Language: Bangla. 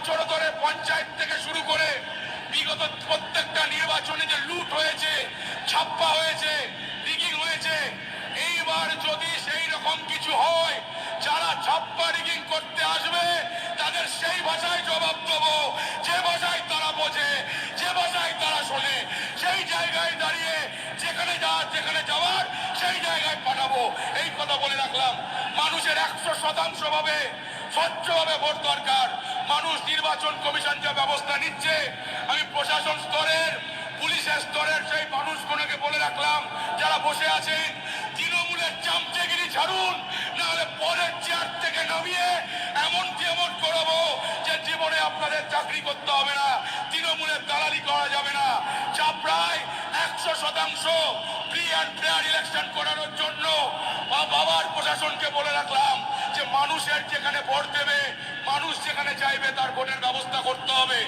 বছর ধরে পঞ্চায়েত থেকে শুরু করে বিগত প্রত্যেকটা নির্বাচনে যে লুট হয়েছে, ছাপ্পা হয়েছে, রিগিং হয়েছে, এইবার যদি সেই রকম কিছু হয়, যারা ছাপ্পা রিগিং করতে আসবে তাদের সেই ভাষায় জবাব দেবো, যে ভাষায় তারা বোঝে, যে ভাষায় তারা শোনে। সেই জায়গায় দাঁড়িয়ে যেখানে যাওয়ার সেই জায়গায় পাঠাবো। এই কথা বলে রাখলাম। মানুষের 100% ভাবে স্বচ্ছভাবে ভোট দরকার। মানুষ নির্বাচন কমিশন যে ব্যবস্থা নিচ্ছে, আমি প্রশাসন স্তরের, পুলিশের স্তরের সেই মানুষগুলোকে বলে রাখলাম, যারা বসে আছেন, তৃণমূলের চামচেগিরি ছাড়ুন, নাহলে পরের চেয়ার থেকে নামিয়ে এমন করবো যে জীবনে আপনাদের চাকরি করতে হবে না, তৃণমূলের দালালি করা যাবে না। চাপড়ায় 100% ফ্রি অ্যান্ড ফেয়ার ইলেকশন করানোর জন্য বাবার প্রশাসনকে বলে রাখলাম যে মানুষের যেখানে ভোট দেবে, মানুষ যেখানে চাইবে তার ভোটের ব্যবস্থা করতে হবে।